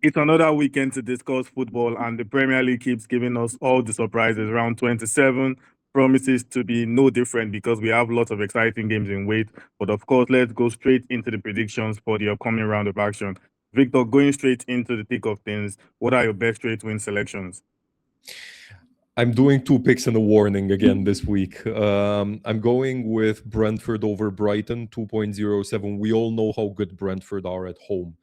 It's another weekend to discuss football, and the Premier League keeps giving us all the surprises. Round 27 promises to be no different because we have lots of exciting games in wait. But of course, let's go straight into the predictions for the upcoming round of action. Victor, going straight into the thick of things, what are your best straight win selections? I'm doing two picks and a warning again this week. I'm going with Brentford over Brighton, 2.07. We all know how good Brentford are at home.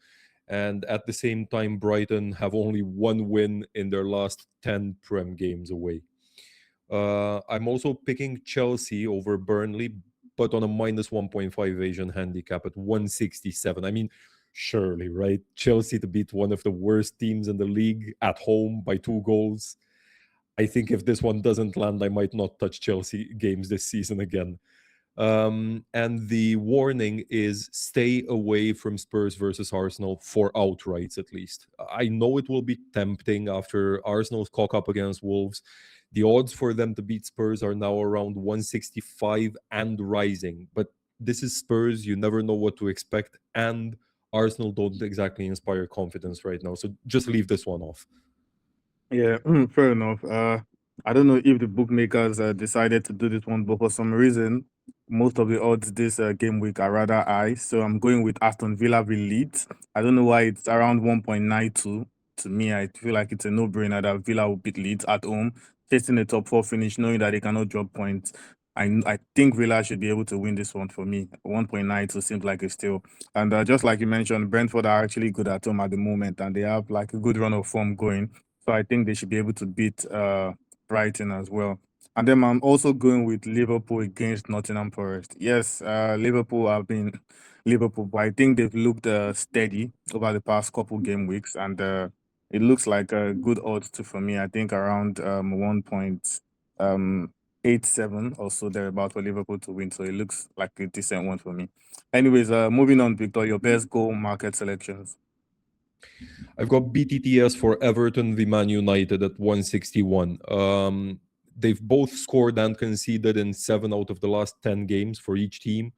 And at the same time, Brighton have only one win in their last 10 Prem games away. I'm also picking Chelsea over Burnley, but on a minus 1.5 Asian handicap at 167. I mean, surely, right? Chelsea to beat one of the worst teams in the league at home by 2 goals. I think if this one doesn't land, I might not touch Chelsea games this season again. And the warning is stay away from Spurs versus Arsenal for outrights at least. I know it will be tempting after Arsenal's cock up against Wolves. The odds for them to beat Spurs are now around 165 and rising. But this is Spurs. You never know what to expect. And Arsenal don't exactly inspire confidence right now. So just leave this one off. Yeah, fair enough. I don't know if the bookmakers decided to do this one, but for some reason, most of the odds this game week are rather high. So I'm going with Aston Villa v Leeds. I don't know why it's around 1.92. To me, I feel like it's a no-brainer that Villa will beat Leeds at home, chasing a top four finish, knowing that they cannot drop points. I think Villa should be able to win this one for me. 1.92 seems like a steal. And just like you mentioned, Brentford are actually good at home at the moment, and they have like a good run of form going. So I think they should be able to beat Brighton as well. And then I'm also going with Liverpool against Nottingham Forest. Yes, Liverpool have been Liverpool, but I think they've looked steady over the past couple game weeks, and it looks like a good odds too for me. I think around 1.87 or so thereabout for Liverpool to win. So it looks like a decent one for me. Anyways, moving on, Victor, your best goal market selections. I've got BTTS for Everton v Man United at 161. They've both scored and conceded in 7 out of the last 10 games for each team.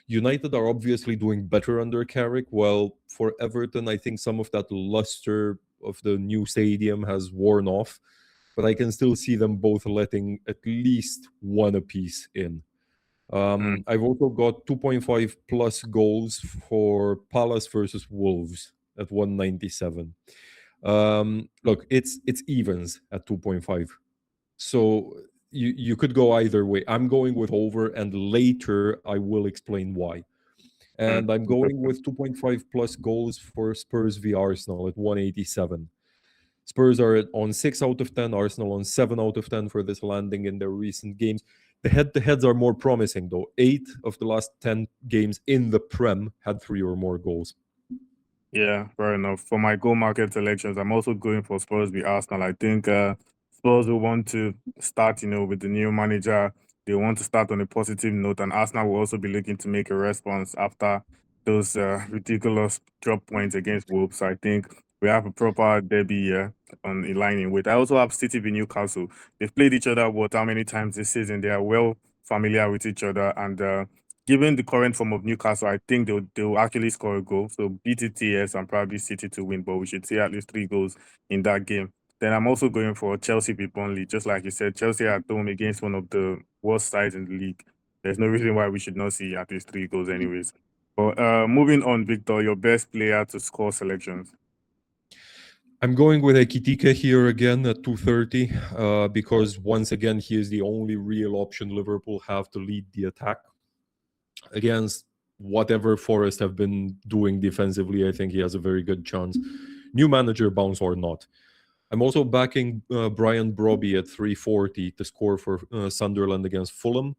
United are obviously doing better under Carrick, while for Everton, I think some of that luster of the new stadium has worn off. But I can still see them both letting at least one apiece in. I've also got 2.5 plus goals for Palace versus Wolves at 197. Look, it's evens at 2.5. So you could go either way. I'm going with over, and later I will explain why. And I'm going with 2.5 plus goals for Spurs v Arsenal at 187. Spurs are on 6 out of 10, Arsenal on 7 out of 10 for this landing in their recent games. The head-to-heads are more promising, though. 8 of the last 10 games in the Prem had 3 or more goals. Yeah, fair enough. For my goal market selections, I'm also going for Spurs v Arsenal. I think Spurs will want to start, with the new manager. They want to start on a positive note, and Arsenal will also be looking to make a response after those ridiculous drop points against Wolves. So I think we have a proper derby on aligning with. I also have City v Newcastle. They've played each other how many times this season? They are well familiar with each other, and given the current form of Newcastle, I think they'll actually score a goal. So BTTS and probably City to win, but we should see at least 3 goals in that game. Then I'm also going for Chelsea v Burnley. Just like you said, Chelsea at home against one of the worst sides in the league. There's no reason why we should not see at least 3 goals anyways. But moving on, Victor, your best player to score selections. I'm going with Ekitike here again at 230 because once again, he is the only real option Liverpool have to lead the attack against whatever Forest have been doing defensively. I think he has a very good chance. New manager bounce or not. I'm also backing Brian Brobby at 340 to score for Sunderland against Fulham.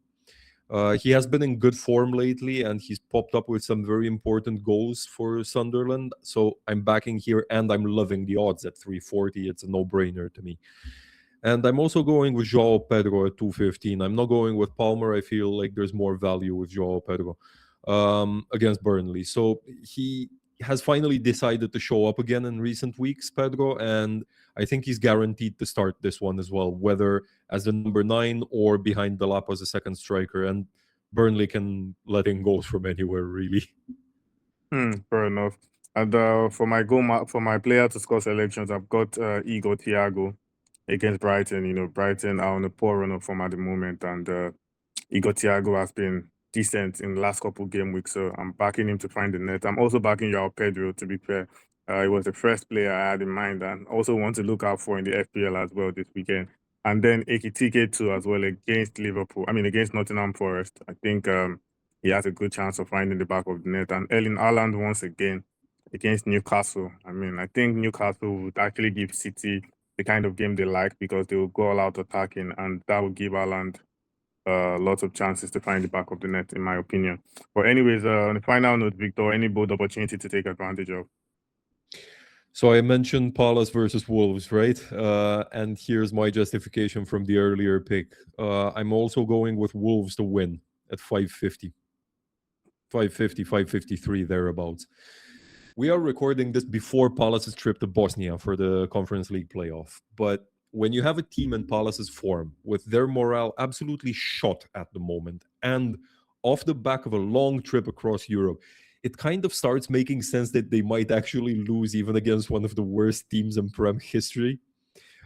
He has been in good form lately, and he's popped up with some very important goals for Sunderland. So I'm backing here, and I'm loving the odds at 340. It's a no-brainer to me. And I'm also going with Joao Pedro at 215. I'm not going with Palmer. I feel like there's more value with Joao Pedro against Burnley. So he has finally decided to show up again in recent weeks, Pedro, and I think he's guaranteed to start this one as well, whether as the number 9 or behind Delap as a second striker. And Burnley can let in goals from anywhere, really. Fair enough. And for my for my player to score selections, I've got Igor Thiago against Brighton. You know, Brighton are on a poor run of form at the moment, and Igor Thiago has been decent in the last couple game weeks, so I'm backing him to find the net. I'm also backing Joao Pedro, to be fair. He was the first player I had in mind and also want to look out for in the FPL as well this weekend. And then Ekitike too as well against Liverpool. I mean, against Nottingham Forest. I think he has a good chance of finding the back of the net. And Erling Haaland once again against Newcastle. I mean, I think Newcastle would actually give City the kind of game they like because they will go all out attacking, and that will give Haaland lots of chances to find the back of the net, in my opinion. But anyways, on the final note, Victor, any bold opportunity to take advantage of? So I mentioned Palace versus Wolves, right? And here's my justification from the earlier pick. I'm also going with Wolves to win at 550. 550, 553, thereabouts. We are recording this before Palace's trip to Bosnia for the Conference League playoff. But when you have a team in Palace's form with their morale absolutely shot at the moment and off the back of a long trip across Europe, it kind of starts making sense that they might actually lose even against one of the worst teams in Prem history.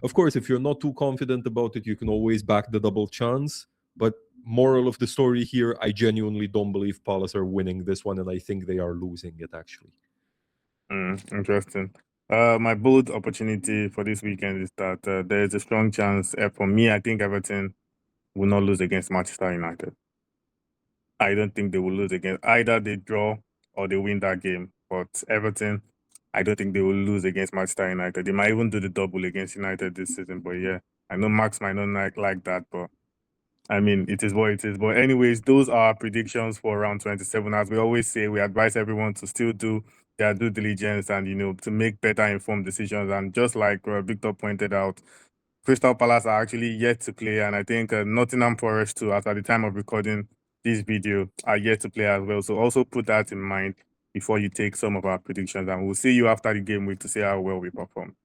Of course, if you're not too confident about it, you can always back the double chance. But moral of the story here, I genuinely don't believe Palace are winning this one, and I think they are losing it actually. Interesting. My bold opportunity for this weekend is that there is a strong chance, for me, I think Everton will not lose against Manchester United. I don't think they will lose against either they draw or they win that game. But Everton, I don't think they will lose against Manchester United. They might even do the double against United this season. But yeah, I know Max might not like that, but I mean, it is what it is. But anyways, those are predictions for round 27. As we always say, we advise everyone to still do their due diligence and, you know, to make better informed decisions. And just like Victor pointed out, Crystal Palace are actually yet to play. And I think Nottingham Forest too, as at the time of recording this video, are yet to play as well. So also put that in mind before you take some of our predictions. And we'll see you after the game week to see how well we perform.